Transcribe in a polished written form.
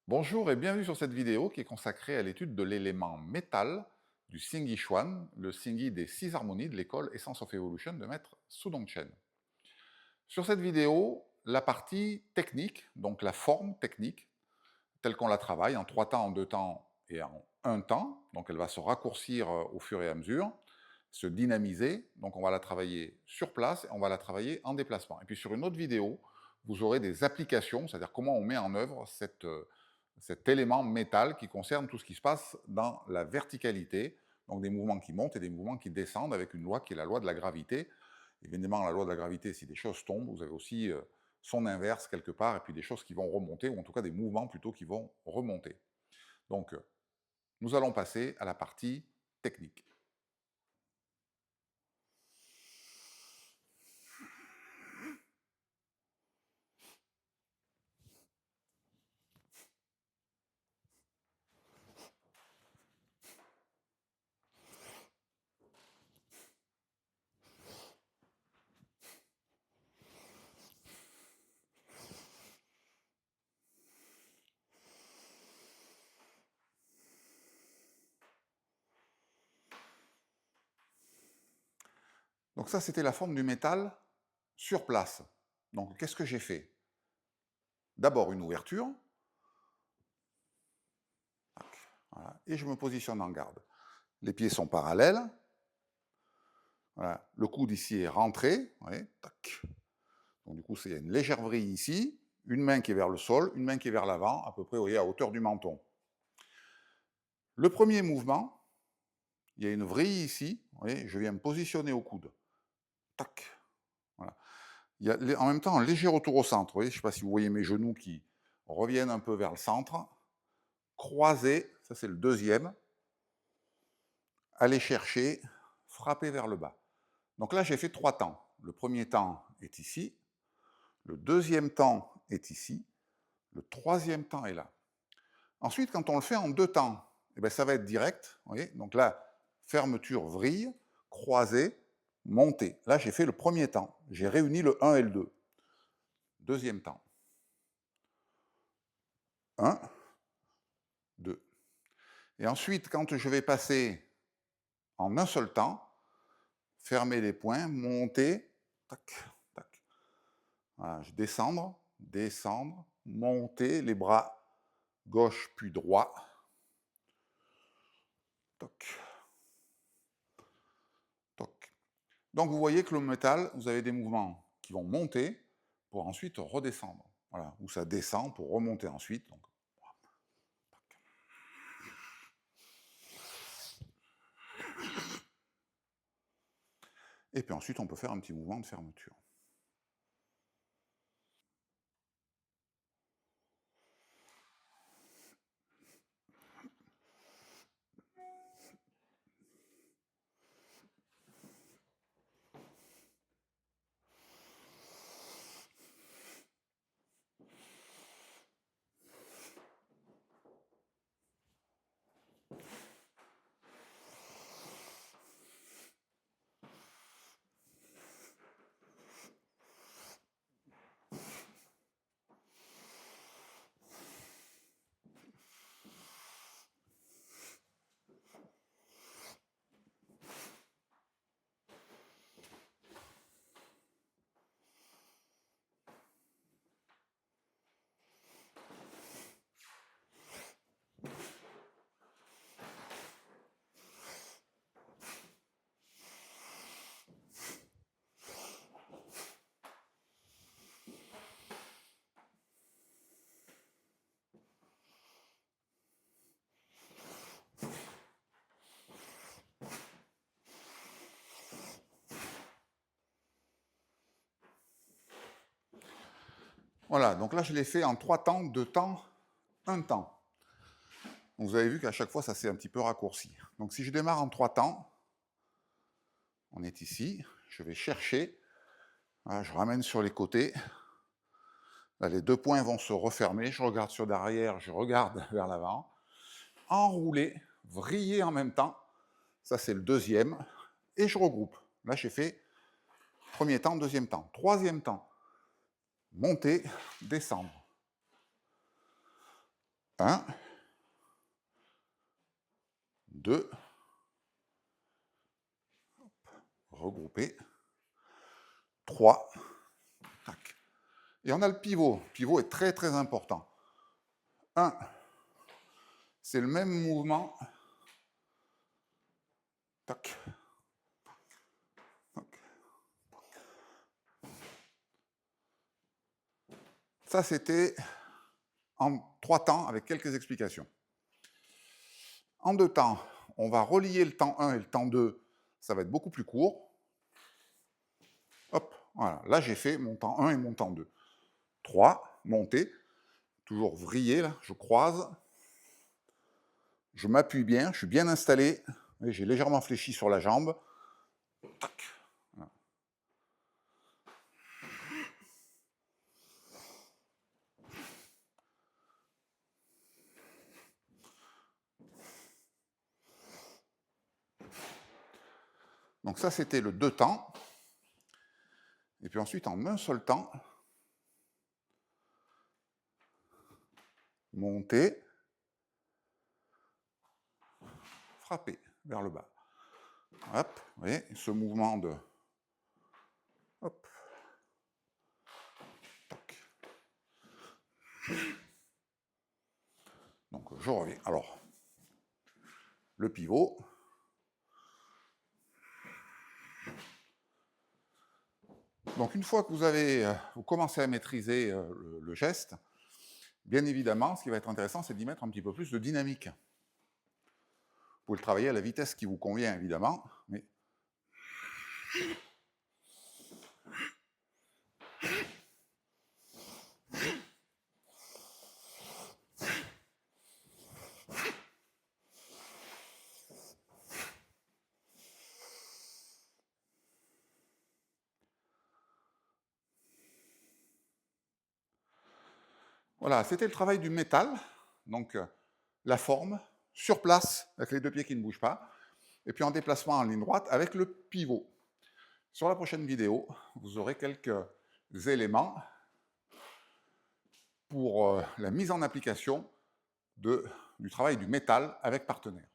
Bonjour et bienvenue sur cette vidéo qui est consacrée à l'étude de l'élément métal du Xingyi Xuan, le Xingyi des 6 harmonies de l'école Essence of Evolution de maître Sudong Chen. Sur cette vidéo, la partie technique, donc la forme technique, telle qu'on la travaille en 3 temps, en 2 temps et en un temps, donc elle va se raccourcir au fur et à mesure, se dynamiser, donc on va la travailler sur place et on va la travailler en déplacement. Et puis sur une autre vidéo, vous aurez des applications, c'est-à-dire comment on met en œuvre cet élément métal qui concerne tout ce qui se passe dans la verticalité, donc des mouvements qui montent et des mouvements qui descendent avec une loi qui est la loi de la gravité. Évidemment, la loi de la gravité, si des choses tombent, vous avez aussi son inverse quelque part, et puis des choses qui vont remonter, ou en tout cas des mouvements plutôt qui vont remonter. Donc, nous allons passer à la partie technique. Donc ça, c'était la forme du métal sur place. Donc, qu'est-ce que j'ai fait? D'abord une ouverture, voilà, et je me positionne en garde. Les pieds sont parallèles, voilà. Le coude ici est rentré, ouais, tac. Donc du coup, il y a une légère vrille ici, une main qui est vers le sol, une main qui est vers l'avant, à peu près, vous voyez, à hauteur du menton. Le premier mouvement, il y a une vrille ici, vous voyez, je viens me positionner au coude. Tac. Voilà. Il y a en même temps un léger retour au centre. Vous voyez, je ne sais pas si vous voyez mes genoux qui reviennent un peu vers le centre. Croiser, ça c'est le deuxième. Aller chercher, frapper vers le bas. Donc là, j'ai fait 3 temps. Le premier temps est ici. Le deuxième temps est ici. Le troisième temps est là. Ensuite, quand on le fait en 2 temps, eh bien, ça va être direct. Vous voyez, donc là, fermeture, vrille, croisée, montée. Là, j'ai fait le premier temps. J'ai réuni le 1 et le 2. Deuxième temps. 1, 2. Et ensuite, quand je vais passer en un seul temps, fermer les poings, monter, tac, tac. Voilà, je descendre, descendre, monter, les bras gauche puis droit. Toc, toc. Donc vous voyez que le métal, vous avez des mouvements qui vont monter pour ensuite redescendre. Voilà, ou ça descend pour remonter ensuite. Donc, et puis ensuite, on peut faire un petit mouvement de fermeture. Voilà, donc là, je l'ai fait en 3 temps, 2 temps, 1 temps. Donc vous avez vu qu'à chaque fois, ça s'est un petit peu raccourci. Donc si je démarre en 3 temps, on est ici, je vais chercher, voilà, je ramène sur les côtés. Là, les 2 points vont se refermer, je regarde sur derrière, je regarde vers l'avant. Enrouler, vriller en même temps, ça c'est le deuxième, et je regroupe. Là, j'ai fait premier temps, deuxième temps. Troisième temps, monter, descendre. 1, 2, regrouper, 3, tac. Et on a le pivot. Le pivot est très très important. 1, c'est le même mouvement. Tac. Tac. Ça, c'était en 3 temps avec quelques explications. En 2 temps, on va relier le temps 1 et le temps 2. Ça va être beaucoup plus court. Hop, voilà. Là, j'ai fait mon temps 1 et mon temps 2. 3, monter. Toujours vriller, là. Je croise. Je m'appuie bien. Je suis bien installé. J'ai légèrement fléchi sur la jambe. Tac. Voilà. Donc ça, c'était le 2 temps. Et puis ensuite, en un seul temps, monter, frapper vers le bas. Hop, vous voyez, ce mouvement de... Hop. Tac. Donc je reviens. Alors, le pivot. Donc une fois que vous commencez à maîtriser le geste, bien évidemment, ce qui va être intéressant, c'est d'y mettre un petit peu plus de dynamique. Vous pouvez le travailler à la vitesse qui vous convient, évidemment, mais... Voilà, c'était le travail du métal, donc la forme, sur place, avec les 2 pieds qui ne bougent pas, et puis en déplacement en ligne droite avec le pivot. Sur la prochaine vidéo, vous aurez quelques éléments pour la mise en application du travail du métal avec partenaire.